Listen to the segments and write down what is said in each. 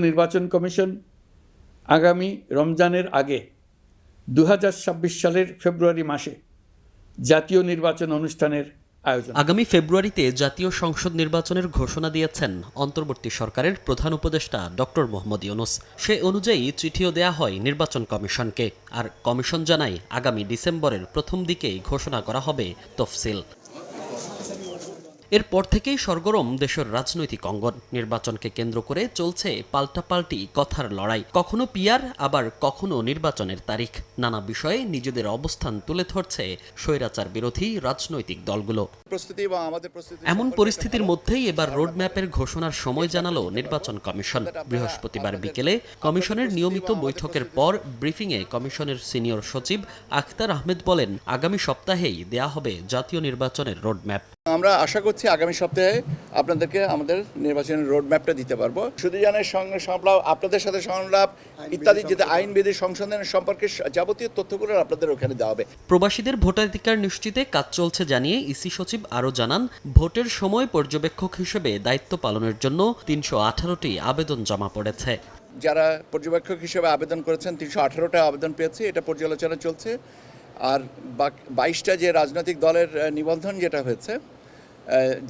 নির্বাচন কমিশন আগামী রমজানের আগে 2026 সালের ফেব্রুয়ারি মাসে জাতীয় নির্বাচন অনুষ্ঠানের আয়োজন। আগামী ফেব্রুয়ারিতে জাতীয় সংসদ নির্বাচনের ঘোষণা দিয়েছেন অন্তর্বর্তী সরকারের প্রধান উপদেষ্টা ডক্টর মোহাম্মদ ইউনূস। সে অনুযায়ী চিঠিও দেয়া হয় নির্বাচন কমিশনকে, আর কমিশন জানায় আগামী ডিসেম্বরের প্রথম দিকেই ঘোষণা করা হবে তফসিল। এরপর থেকেই সরগরম দেশের রাজনৈতিক অঙ্গন। নির্বাচনকে কেন্দ্র করে চলছে পাল্টাপাল্টি কথার লড়াই, কখনো পিয়ার আবার কখনো নির্বাচনের তারিখ। নানা বিষয়ে নিজেদের অবস্থান তুলে ধরছে স্বৈরাচার বিরোধী রাজনৈতিক দলগুলো। এমন পরিস্থিতির মধ্যেই এবার রোডম্যাপের ঘোষণার সময় জানালো নির্বাচন কমিশন। বৃহস্পতিবার বিকেলে কমিশনের নিয়মিত বৈঠকের পর ব্রিফিংয়ে কমিশনের সিনিয়র সচিব আখতার আহমেদ বলেন, আগামী সপ্তাহেই দেয়া হবে জাতীয় নির্বাচনের রোডম্যাপ। আমরা আশা করছি আগামী সপ্তাহে আপনাদেরকে আমাদের নির্বাচনের রোডম্যাপটা দিতে পারবো। সুদীজানের সঙ্গে সংলাপ, আপনাদের সাথে সংলাপ ইত্যাদি, যেটা আইনবিধি সংশোধনের সম্পর্কে যাবতীয় তথ্যগুলো আপনাদের ওখানে দেওয়া হবে। প্রবাসীদের ভোটাধিকার নিশ্চিতে কাজ চলছে জানিয়ে ইসি সচিব আরও জানান, ভোটের সময় পর্যবেক্ষক হিসেবে দায়িত্ব পালনের জন্য 318টি আবেদন জমা পড়েছে। যারা পর্যবেক্ষক হিসেবে আবেদন করেছেন 318টা আবেদন পেয়েছে, এটা পর্যালোচনা চলছে। আর 22টা যে রাজনৈতিক দলের নিবন্ধন যেটা হয়েছে,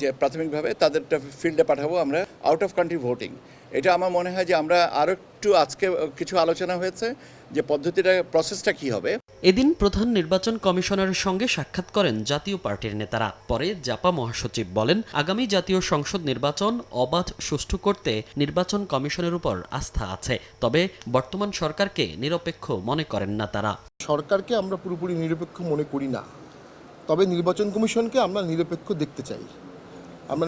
যে প্রাথমিকভাবে তাদেরটা ফিল্ডে পাঠাবো আমরা। আউট অফ কান্ট্রি ভোটিং, এটা আমার মনে হয় যে আমরা আরও একটু আজকে কিছু আলোচনা হয়েছে যে পদ্ধতিটা, প্রসেসটা কি হবে। এদিন প্রধান নির্বাচন কমিশনারের সঙ্গে সাক্ষাৎ করেন জাতীয় পার্টির নেতারা। পরে জাপা মহাসচিব বলেন, আগামী জাতীয় সংসদ নির্বাচন অবাধ সুষ্ঠু করতে নির্বাচন কমিশনের উপর আস্থা আছে, তবে বর্তমান সরকারকে নিরপেক্ষ মনে করেন না তারা। সরকারকে আমরা পুরোপুরি নিরপেক্ষ মনে করি না, তবে নির্বাচন কমিশনকে আমরা নিরপেক্ষ দেখতে চাই। আমরা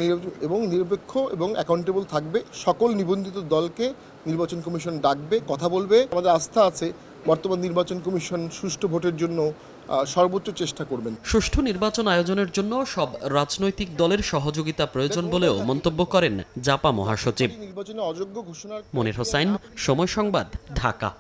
নিরপেক্ষ এবং অ্যাকাউন্টেবল থাকবে। সকল নিবন্ধিত দলকে নির্বাচন কমিশন ডাকবে, কথা বলবে। আমাদের আস্থা আছে বর্তমান নির্বাচন কমিশন সুষ্ঠু ভোটের জন্য সর্বোচ্চ চেষ্টা করবেন। সুষ্ঠু নির্বাচন আয়োজনের জন্য সব রাজনৈতিক দলের সহযোগিতা প্রয়োজন বলেও মন্তব্য করেন জাপা মহাসচিব। নির্বাচনে অযোগ্য ঘোষণার মনির হোসাইন, সময় সংবাদ, ঢাকা।